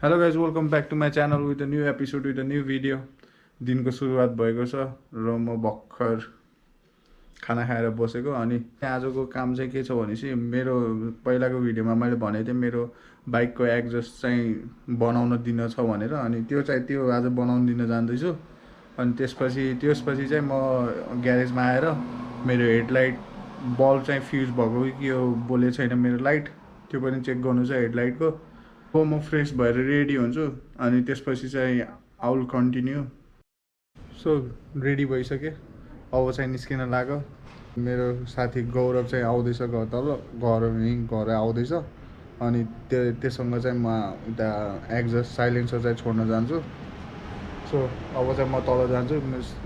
Hello guys welcome back to my channel with a new episode with a new video. दिनको सुरुवात भएको छ र म भर्खर खाना खाएर बसेको। अनि आजको काम चाहिँ के छ भनेपछि मेरो पहिलाको भिडियोमा मैले भनेको थिएँ मेरो बाइकको एक्जस्ट चाहिँ बनाउन दिन छ भनेर। अनि त्यो आज बनाउन दिन जाँदैछु। अनि त्यसपछि चाहिँ म ग्यारेजमा आएर मेरो हेडलाइट बल्ब चाहिँ फ्युज भएको कि यो बोले छैन मेरो लाइट, त्यो पनि चेक गर्नु छ हेडलाइटको। अब म फ्रेस भएर रेडी हुन्छु अनि त्यसपछि चाहिँ I will continue. So ready भइसक्यो, अब चाहिँ निस्किन लाग्यो। मेरो साथी गौरव चाहिँ आउँदैछ घर आउँदैछ। अनि त्योसँग चाहिँ म उता एक्जस्ट साइलेन्सर चाहिँ छोड्न जान्छु। सो अब चाहिँ म तल जान्छु,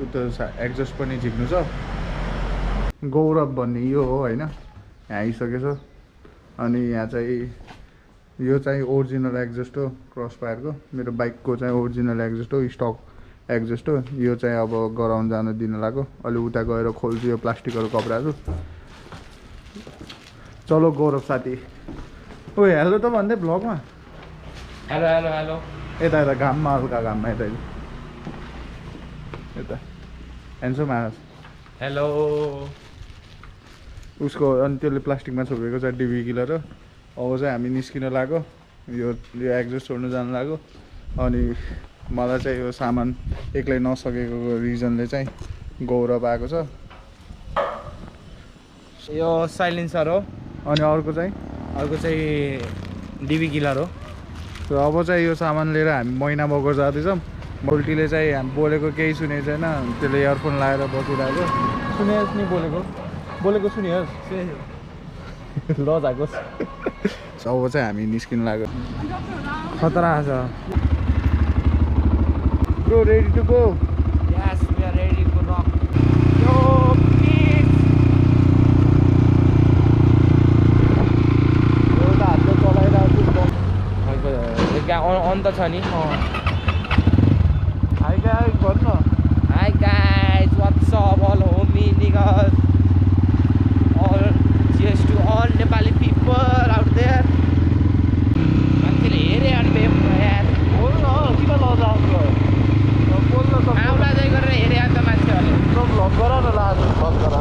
उता एक्जस्ट पनि झिक्नु छ। गौरव भन्ने यो हो होइन, यहाँ आइसकेछ। अनि यहाँ चाहिँ यो चाहिँ ओरिजिनल एक्जस्ट हो क्रस फायरको, मेरो बाइकको चाहिँ ओरिजिनल एक्जस्ट हो, स्टक एक्जस्ट हो। यो चाहिँ अब गराउन जान दिन लाग्यो। अहिले उता गएर खोल्छु यो प्लास्टिकहरू कपडाहरू। चलो गौरव साथी। ओ हेलो त भन्दै ब्लगमा। Hello hello hello. यता घाममा, हल्का घाममा यता ह्यान्डसम आएछ। हेलो। उसको अनि त्यसले प्लास्टिकमा छोपेको छ डिबी किलर। अब चाहिँ हामी निस्किन लाग्यो, यो एक्जस्ट छोड्नु जानु लाग्यो। अनि मलाई चाहिँ यो सामान एक्लै नसकेको रिजनले चाहिँ गौरव आएको छ। यो साइलेन्सर हो। अनि अर्को चाहिँ डिबी किलर हो। र अब चाहिँ यो सामान लिएर हामी महिना बगर जाँदैछौँ। मोल्टीले चाहिँ हामी बोलेको केही सुनेको छैन, त्यसले इयरफोन लगाएर बसिरहेको। सुनियोस् नि बोलेको सुनियोस् ल जाकोस्। अब चाहिँ हामी निस्किनु लाग्यो। खतरा छ। Bro ready to go? Yes we are ready to rock. यो हातले चलाइरहेको छु। अन्त छ नि। हाई गाइस भन्नु। Hi guys, what's up all homie niggers, all cheers to all Nepali people out there. मान्छेले हेरे अन्बे यार बोल्न किन लजाउँछौ? बोल्न त आउला जाइ गरेर हेरे अन्त मान्छेहरूले। भ्लग गर न लाज भ्लग गर।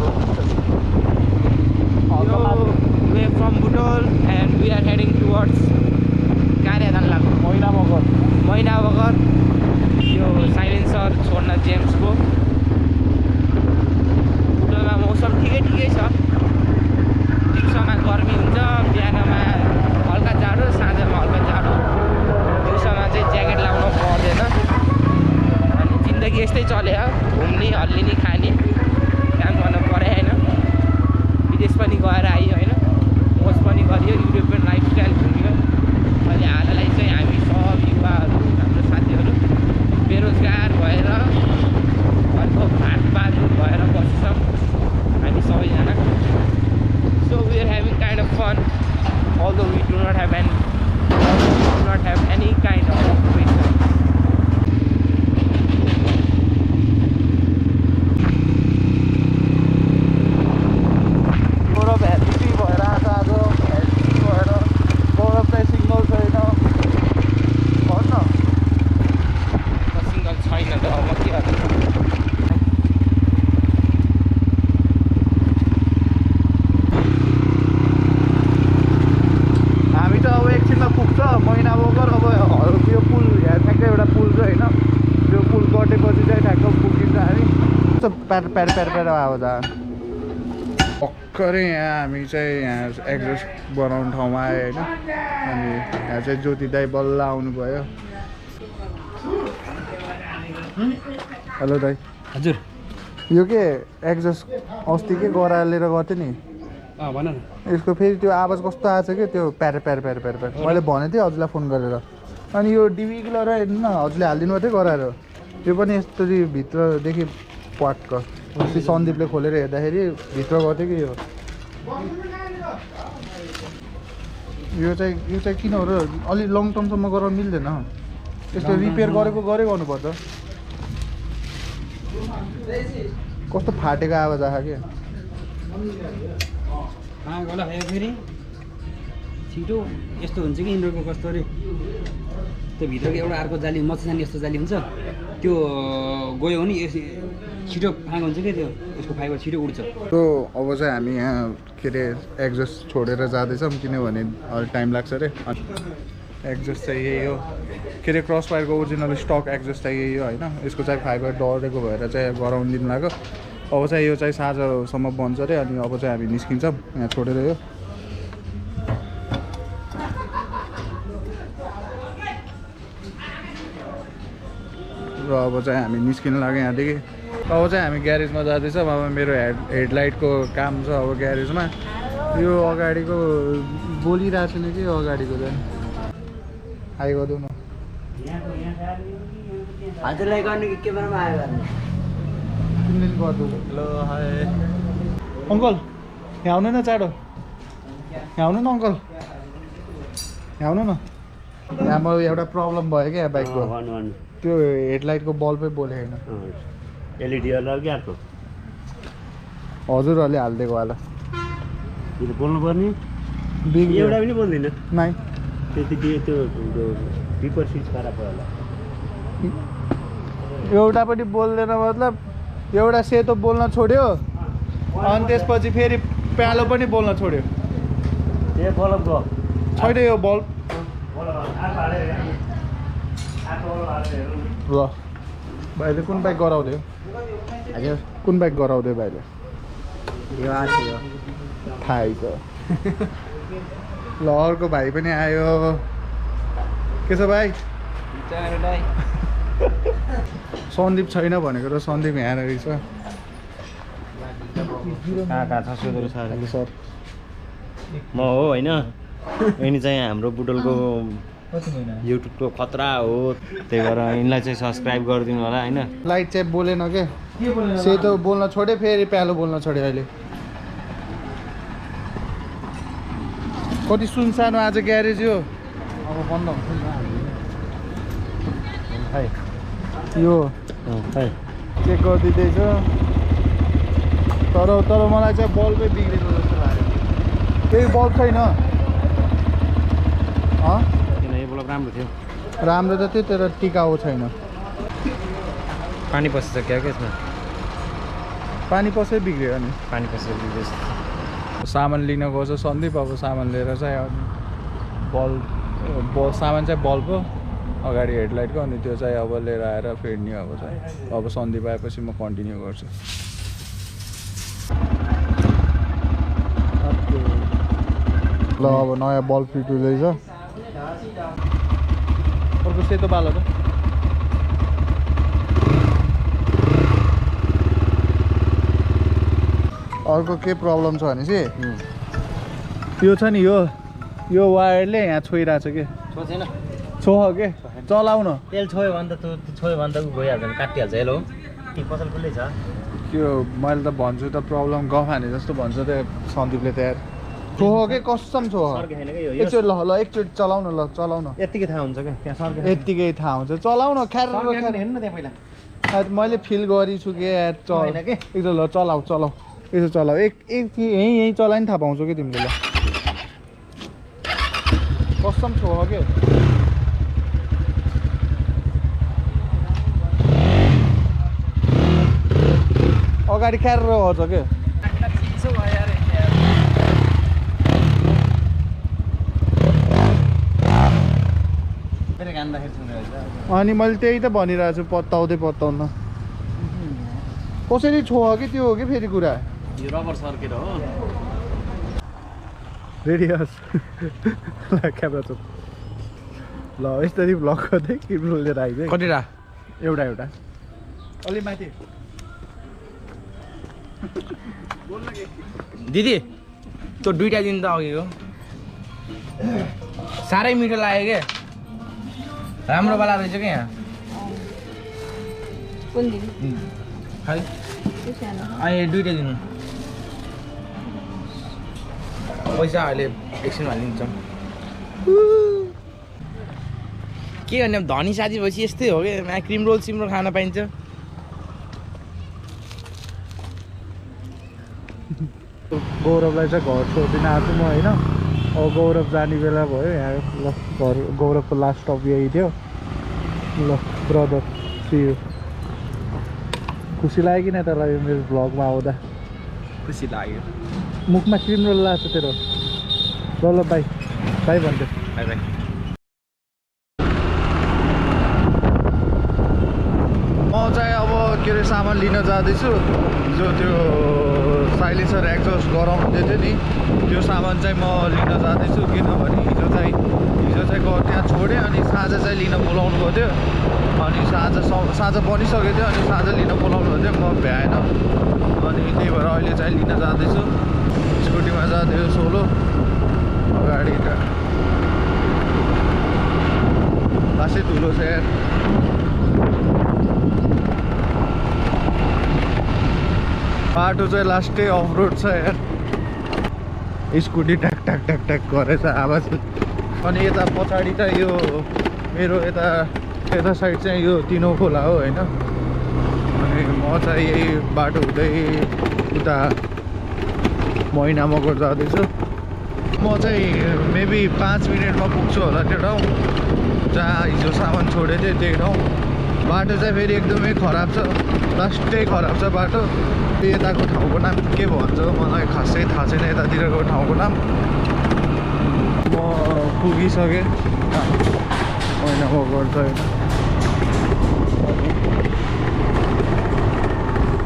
We are from Budol and we are heading towards कार्यदान लाग्यो महिना बगर। यो साइलेन्सर छोड्न जेम्सको। बुडोलमा मौसम ठिकै छ। दिउँसोमा गर्मी हुन्छ, बिहानमा हल्का जाडो, साँझमा हल्का जाडो। दिउँसोमा चाहिँ ज्याकेट लाउनु पर्दैन। अनि जिन्दगी यस्तै चल्यो, घुम्ने हल्लिने खाने काम गर्नु पऱ्यो होइन। विदेश पनि गएर आयो होइन, मोज पनि गरियो, युरोपियन लाइफस्टाइल घुम्यो। अहिले हाललाई चाहिँ हामी सब युवाहरू, हाम्रो साथीहरू बेरोजगार भएर घरको भातबाजुर भएर बस्छौँ हामी सबैजना। So we are having kind of fun, although we do not have any kind of occupation. Gaurav happy भएर आएको आज। ह्याप्पी भएर गौरव चाहिँ सिङ्गल छैन भन्न। सिङ्गल छैन त अब के गर्नु। हामी त अब एकछिनमा पुग्छ महिना बगर। अब यो पुल यहाँ ठ्याक्कै एउटा पुल छ होइन, त्यो पुल कटेपछि चाहिँ ठ्याक्क पुगिन्छ हामी। प्यार आवाज आयो। भर्खरै यहाँ हामी चाहिँ यहाँ एक्जस्ट बनाउने ठाउँमा आयो होइन। अनि यहाँ चाहिँ ज्योति दाई बल्ल आउनुभयो। हेलो दाई। हजुर। यो के एक्जस्ट अस्ति के गरालेर गर्थ्यो नि, भन न। यसको फेरि त्यो आवाज कस्तो आएको छ कि त्यो प्यार मैले भनेको थिएँ हजुरलाई फोन गरेर। अनि यो डिबी किलर हेर्नु न, हजुरले हालिदिनु भएको थियो गराएर। यो पनि यस्तरी भित्रदेखि पट्क अस्ति सन्दीपले खोलेर हेर्दाखेरि भित्र गर्थ्यो कि यो चाहिँ किन हो र अलि लङ टर्मसम्म गराउनु मिल्दैन। यस्तो रिपेयर गरेको गर्नुपर्छ। कस्तो फाटेको आवाज आयो क्या। फेरि छिटो यस्तो हुन्छ कि यिनीहरूको कस्तो अरे त्यो भित्रको एउटा अर्को जाली मच्छरदानी जस्तो जाली हुन्छ त्यो गयो भने छिटो फाँग हुन्छ क्या त्यो यसको फाइबर छिटो उड्छ। तो अब चाहिँ हामी यहाँ के अरे एक्जस्ट छोडेर जाँदैछौँ किनभने अलिक टाइम लाग्छ अरे। एक्जस्ट चाहिँ यही हो के अरे क्रस फायरको ओरिजिनल स्टक एक्जस्ट चाहिँ यही हो होइन। यसको चाहिँ फाइबर डढेको भएर चाहिँ गराउनु दिनु लाग्यो। अब चाहिँ यो चाहिँ साँझसम्म बन्छ अरे अनि अब चाहिँ हामी निस्किन्छौँ यहाँ छोडेर यो। र अब चाहिँ हामी निस्किन लाग्यो यहाँदेखि। अब चाहिँ हामी ग्यारेजमा जाँदैछौँ। अब मेरो हेडलाइटको काम छ अब ग्यारेजमा। यो अगाडिको बोलिरहेको छैन कि अगाडिको चाहिँ हाई गरिदेऊ न। हजुरलाई गर्ने क्यामेरामा आयो भने तिमीले गरिदेऊ। हेलो हाई अङ्कल यहाँ आउनु न चाँडो यहाँ आउनु न अङ्कल यहाँ आउनु न। यहाँ म एउटा प्रब्लम भयो क्या बाइकको त्यो हेडलाइटको बल्बै बोलेको छैन। एलइडी वाला कि अर्को हजुरहरूले हालिदिएको होला बोल्नु पर्ने एउटा पनि बोल्दैन नाइ त्यति त्यो पिपर स्विच खराब भयो होला। एउटा पनि बोल्दैन मतलब एउटा सेतो बोल्न छोड्यो अनि त्यसपछि फेरि प्यालो पनि बोल्न छोड्यो। ए बल्ब गयो छैन यो बल्ब। ल भाइले कुन बाइक गराउँदै हो? हजुर कुन बाइक गराउँदै भाइले? यो आएको यो थाहै छ। ल अर्को भाइ पनि आयो। के छ भाइ? सन्दीप छैन भनेको त सन्दीप यहाँ रहेछ। कहाँ छ सोधेर सर म हो होइन यिनी चाहिँ हाम्रो बुटोलको युट्युबको खतरा हो त्यही भएर यिनलाई चाहिँ सब्सक्राइब गरिदिनु होला होइन। लाइट चाहिँ बोलेन के सेतो बोल्न छोड्यो फेरि प्यालो बोल्न छोड्यो। अहिले कति सुनसानो आज ग्यारेज यो। अब बन्द हुन्छ नि यो चेक गरिदिँदैछ तर मलाई चाहिँ बल्बै बिग्रेको जस्तो लाग्यो। केही बल्ब छैन? किन यो बल्ब राम्रो थियो। राम्रो त थियो तर टिकाउ छैन। पानी पसेछ क्या यसमा पानी पसै बिग्रियो नि। पानी पसेर बिग्रेछ। सामान लिन गएछ सन्दीप। अब सामान लिएर चाहिँ बल्ब सामान चाहिँ बल्ब हो अगाडि हेडलाइटको अनि त्यो चाहिँ अब लिएर आएर फेर्ने। अब चाहिँ अब सन्दीप आएपछि म कन्टिन्यू गर्छु। ल अब नयाँ बल्ब फिट हुँदैछ। अर्को सेतो बालो त अर्को के प्रब्लम छ भने चाहिँ यो छ नि यो वायरले यहाँ छोइरहेको छ कि छोसेन छोह के चलाउ न। तेल छोयो भने त छोयो भने त गइहाल्छ नि काटिहाल्छ। हेलो के पसल खुल्लै छ त्यो मैले त भन्छु त प्रब्लम गफाने जस्तो भन्छ त सन्दीपले त यार। छोह के कसम छोह एकचोटि ल एकचोटि चलाउ न। ल चलाउ न। यतिकै थाहा हुन्छ क्या त्यहाँ सर्के यत्तिकै थाहा हुन्छ चलाउ न। ख्यार हेर्नु न त्यहाँ पहिला मैले फिल गरिछु कि यार चल एकचोटि ल चलाउ यसो चलाऊ यहीँ चलाइ नि थाहा पाउँछौ कि तिमीले। ल कसम छोह के अगाडि ख्यार गर्छ के। अनि मैले त्यही त भनिरहेको छु पत्ताउँन कसरी छोह कि त्यो हो कि फेरि कुरा। यो रबर सर्केर हो रेडियस क्यामेरा चोक। ल यसरी भ्लग गर्दै क्रिम रोल लिएर आइदिए कतिवटा एउटा अलि माथि। दिदी त्यो दुइटा दिन त अघिको साह्रै मिठो लाग्यो क्या। राम्रो वाला रहेछ क्या यहाँ खै अहिले दुइटा दिनु पैसा अहिले एकछिनमा हालिदिन्छ। के गर्ने धनी साथी भएपछि यस्तै हो क्या। क्रिम रोल सिमरोल खान पाइन्छ। गौरवलाई चाहिँ घर छोडिदिन आएको म होइन। अब गौरव जाने बेला भयो यहाँ। ल घर गौरवको लास्ट स्टप यही थियो ल ब्रदर सी यू खुसी लाग्यो कि नै तँलाई मेरो भ्लगमा आउँदा खुसी लाग्यो मुखमा क्रिम रोल लाग्छ तेरो ल बाई बाई भन्थ्यो बाई बाई म चाहिँ अब के अरे सामान लिन जाँदैछु जो त्यो साइलेन्सर एक्जस्ट गराउँदै थियो नि त्यो सामान चाहिँ म लिन जाँदैछु किनभने हिजो चाहिँ त्यहाँ छोडेँ अनि साँझ चाहिँ लिन बोलाउनु भएको थियो अनि साँझ बनिसकेको थियो अनि साँझ लिन बोलाउनु भएको थियो म भ्याएन अनि त्यही भएर अहिले चाहिँ लिन जाँदैछु स्कुटीमा जाँदैछु सोलो अगाडि खासै धुलो छ यार बाटो चाहिँ लास्टै अफ रोड छ यार स्कुटी ट्याक ट्याक ट्याक ट्याक गरेछ आवाज अनि यता पछाडि त यो मेरो यता साइड चाहिँ यो तिनो खोला हो होइन अनि म चाहिँ यही बाटो हुँदै उता महिनामगर जाँदैछु म चाहिँ मेबी 5 मिनटमा पुग्छु होला त्यो ठाउँ जहाँ हिजो सामान छोडेको थिएँ त्यही ठाउँ बाटो चाहिँ फेरि एकदमै खराब छ लास्टै खराब छ बाटो यताको ठाउँको नाम के भन्छ मलाई खासै थाहा छैन यतातिरको ठाउँको नाम म पुगिसकेँ महिनामगर चाहिँ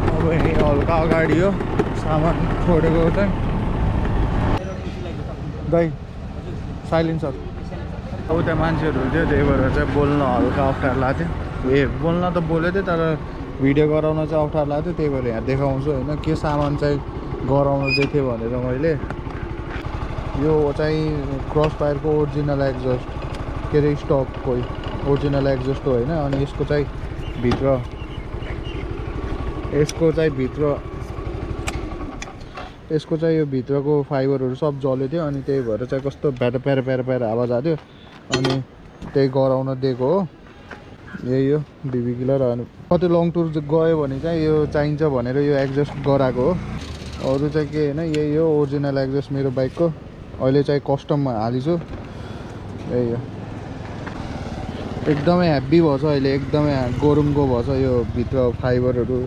अब यहीँ हल्का अगाडि हो सामान छोडेको चाहिँ दाइ साइलेन्सर अब त्यहाँ मान्छेहरू हुन्थ्यो त्यही भएर चाहिँ बोल्न हल्का अप्ठ्यारो लाग्थ्यो बोल्न त बोलेको थियो तर भिडियो गराउन चाहिँ अप्ठ्यारो लाग्थ्यो त्यही भएर यहाँ देखाउँछु होइन के सामान चाहिँ गराउनु दिएको थियो भनेर मैले यो चाहिँ क्रस फायरको ओरिजिनल एक्जस्ट के अरे स्टकको ओरिजिनल एक्जस्ट हो होइन अनि यसको चाहिँ यो भित्रको फाइबरहरू सब जल्यो थियो अनि त्यही भएर चाहिँ कस्तो प्यारा आवाज आएको थियो अनि त्यही गराउन दिएको हो यही हो बिबी किलर अनि कतै लङ टुर गयो भने चाहिँ यो चाहिन्छ भनेर यो एक्जस्ट गराएको हो अरू चाहिँ के होइन यही हो ओरिजिनल एक्जस्ट मेरो बाइकको अहिले चाहिँ कस्टममा हालिछु यही हो एकदमै ह्याप्पी भएछ अहिले एकदमै गरुङको भएछ यो भित्र फाइबरहरू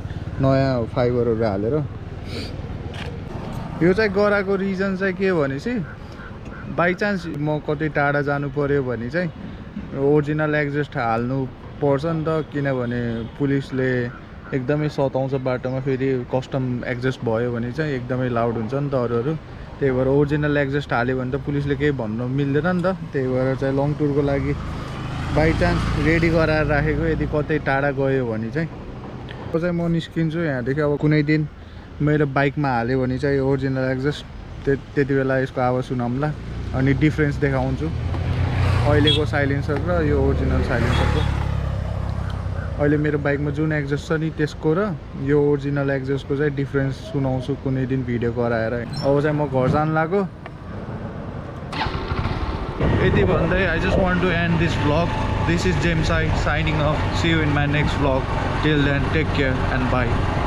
नयाँ फाइबरहरू हालेर यो चाहिँ गराएको रिजन चाहिँ के भनेपछि बाइचान्स म कतै टाढा जानु पर्यो भने चाहिँ ओरिजिनल एक्जस्ट हाल्नु पर्छ नि त किनभने पुलिसले एकदमै सताउँछ बाटोमा फेरि कस्टम एक्जस्ट भयो भने चाहिँ एकदमै लाउड हुन्छ नि त अरूहरू त्यही भएर ओरिजिनल एक्जस्ट हाल्यो भने त पुलिसले केही भन्नु मिल्दैन नि त त्यही भएर चाहिँ लङ टुरको लागि बाइचान्स रेडी गराएर राखेको यदि कतै टाढा गयो भने चाहिँ म निस्किन्छु यहाँदेखि अब कुनै दिन मेरो बाइकमा हाल्यो भने चाहिँ ओरिजिनल एक्जस्ट त्यति बेला यसको आवाज सुनाउँला अनि डिफ्रेन्स देखाउँछु अहिलेको साइलेन्सर र यो ओरिजिनल साइलेन्सरको अहिले मेरो बाइकमा जुन एक्जस्ट छ नि त्यसको र यो ओरिजिनल एक्जस्टको चाहिँ डिफ्रेन्स सुनाउँछु कुनै दिन भिडियो गराएर अब चाहिँ म घर जान लाग्यो यति भन्दै I just want to end this vlog this is James I signing off see you in my next vlog till then take care and by